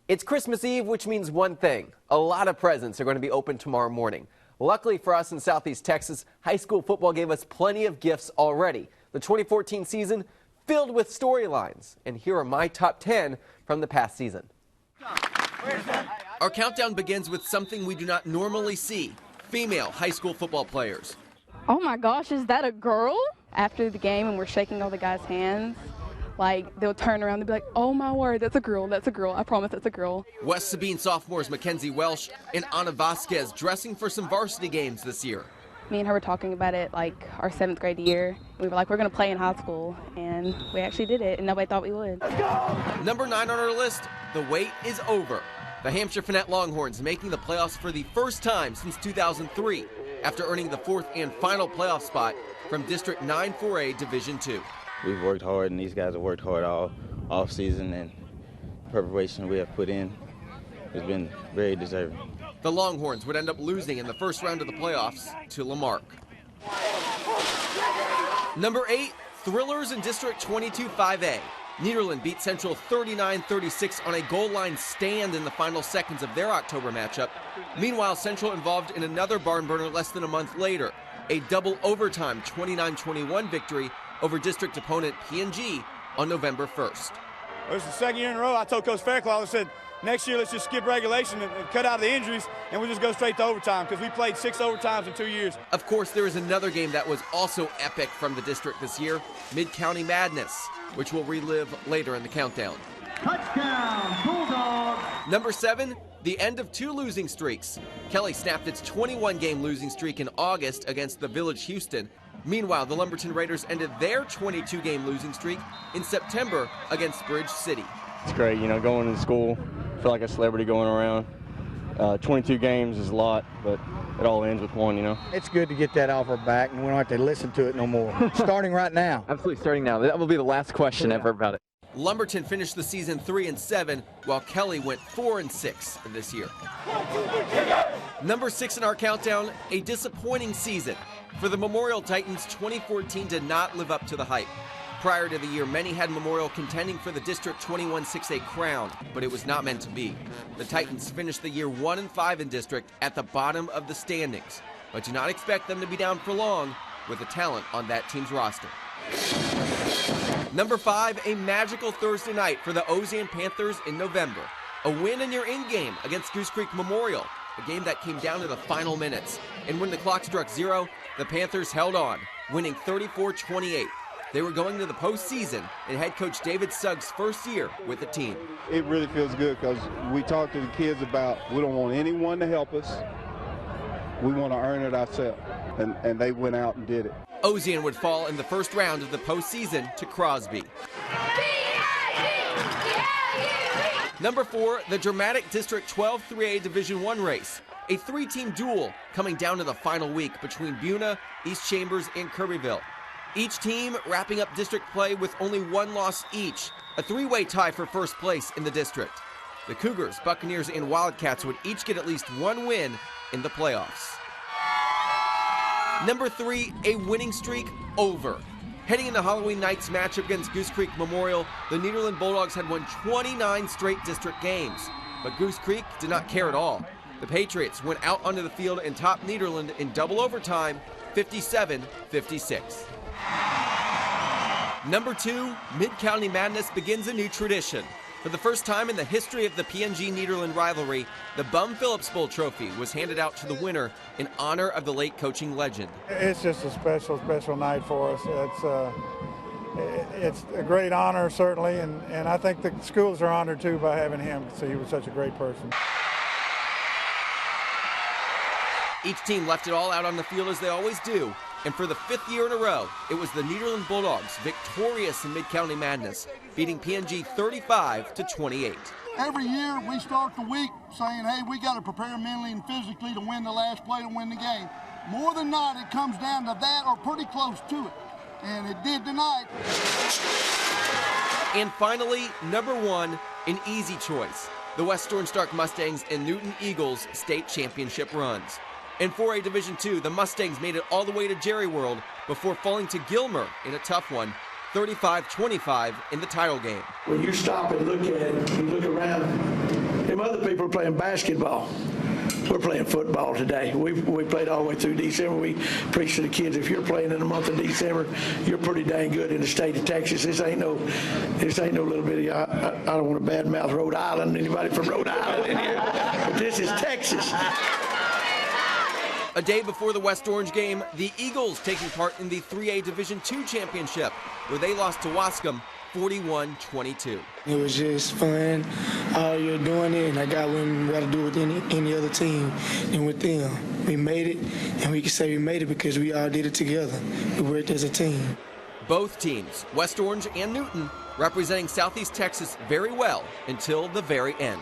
It's Christmas Eve, which means one thing. A lot of presents are going to be opened tomorrow morning. Luckily for us in Southeast Texas, high school football gave us plenty of gifts already. The 2014 season filled with storylines. And here are my top 10 from the past season. Our countdown begins with something we do not normally see: female high school football players. Oh my gosh, is that a girl? After the game and we're shaking all the guys' hands, like, they'll turn around and be like, oh my word, that's a girl, I promise that's a girl. West Sabine sophomores Makenzie, Welch, and Vasquez dressing for some varsity games this year. Me and her were talking about it like our 7th grade year. We were like, we're going to play in high school, and we actually did it, and nobody thought we would. Number 9 on our list, the wait is over. The Hamshire-Fannett Longhorns making the playoffs for the first time since 2003, after earning the 4th and final playoff spot from District 9 4A Division II. We've worked hard, and these guys have worked hard all off season, and preparation we have put in has been very deserving. The Longhorns would end up losing in the first round of the playoffs to Lamarck. Number 8, Thrillers in District 22 5A. Nederland beat Central 39-36 on a goal line stand in the final seconds of their October matchup. Meanwhile, Central involved in another barn burner less than a month later, a double overtime 29-21 victory over district opponent P&G on November 1st. This is the second year in a row. I told Coach Fairclough, I said, next year let's just skip regulation and cut out the injuries, and we'll just go straight to overtime, because we played 6 overtimes in 2 years. Of course, there is another game that was also epic from the district this year, Mid-County Madness, which we'll relive later in the countdown. Touchdown, Bulldogs! Number 7, the end of 2 losing streaks. Kelly snapped its 21-game losing streak in August against the Village Houston. Meanwhile, the Lumberton Raiders ended their 22-game losing streak in September against Bridge City. It's great, going to school, feel like a celebrity going around. 22 games is a lot, but it all ends with one, It's good to get that off our back, and we don't have to listen to it no more. Starting right now. Absolutely, starting now. That will be the last question ever about it. Lumberton finished the season 3-7, while Kelly went 4-6 this year. Number 6 in our countdown, a disappointing season. For the Memorial Titans, 2014 did not live up to the hype. Prior to the year, many had Memorial contending for the District 21 6A crown, but it was not meant to be. The Titans finished the year 1-5 in district at the bottom of the standings, but do not expect them to be down for long with the talent on that team's roster. Number 5, a magical Thursday night for the Ozen Panthers in November. A win in your in-game against Goose Creek Memorial, a game that came down to the final minutes. And when the clock struck 0, the Panthers held on, winning 34-28. They were going to the postseason in head coach David Suggs' first year with the team. It really feels good because we talked to the kids about we don't want anyone to help us. We want to earn it ourselves. And they went out and did it. Ozen would fall in the first round of the postseason to Crosby. Number 4, the dramatic District 12 3A Division I race. A 3-team duel coming down to the final week between Buna, East Chambers, and Kirbyville. Each team wrapping up district play with only 1 loss each, a 3-way tie for first place in the district. The Cougars, Buccaneers, and Wildcats would each get at least 1 win in the playoffs. Number 3, a winning streak over. Heading into Halloween night's matchup against Goose Creek Memorial, the Nederland Bulldogs had won 29 straight district games. But Goose Creek did not care at all. The Patriots went out onto the field and topped Nederland in double overtime, 57-56. Number 2, Mid-County Madness begins a new tradition. For the first time in the history of the PNG-Nederland rivalry, the Bum Phillips Bowl trophy was handed out to the winner in honor of the late coaching legend. It's just a special night for us. It's a great honor, certainly, and I think the schools are honored, too, by having him, because he was such a great person. Each team left it all out on the field as they always do, and for the 5th year in a row, it was the Nederland Bulldogs victorious in Mid-County Madness, beating PNG 35-28. Every year we start the week saying, hey, we got to prepare mentally and physically to win the last play to win the game. More than not, it comes down to that or pretty close to it, and it did tonight. And finally, number 1, an easy choice, the West Orange Stark Mustangs and Newton Eagles state championship runs. In 4A Division II, the Mustangs made it all the way to Jerry World before falling to Gilmer in a tough one, 35-25 in the title game. When you stop and look at it, you look around, Them other people are playing basketball. We're playing football today. We played all the way through December. We preach to the kids, if you're playing in the month of December, you're pretty dang good in the state of Texas. This ain't no little bitty, I don't want to badmouth Rhode Island, anybody from Rhode Island in here, but this is Texas. A day before the West Orange game, the Eagles taking part in the 3A Division II Championship, where they lost to Wascom 41-22. It was just fun all year doing it, and I got what we got to do with any other team. And with them, we made it, and we can say we made it because we all did it together. We worked as a team. Both teams, West Orange and Newton, representing Southeast Texas very well until the very end.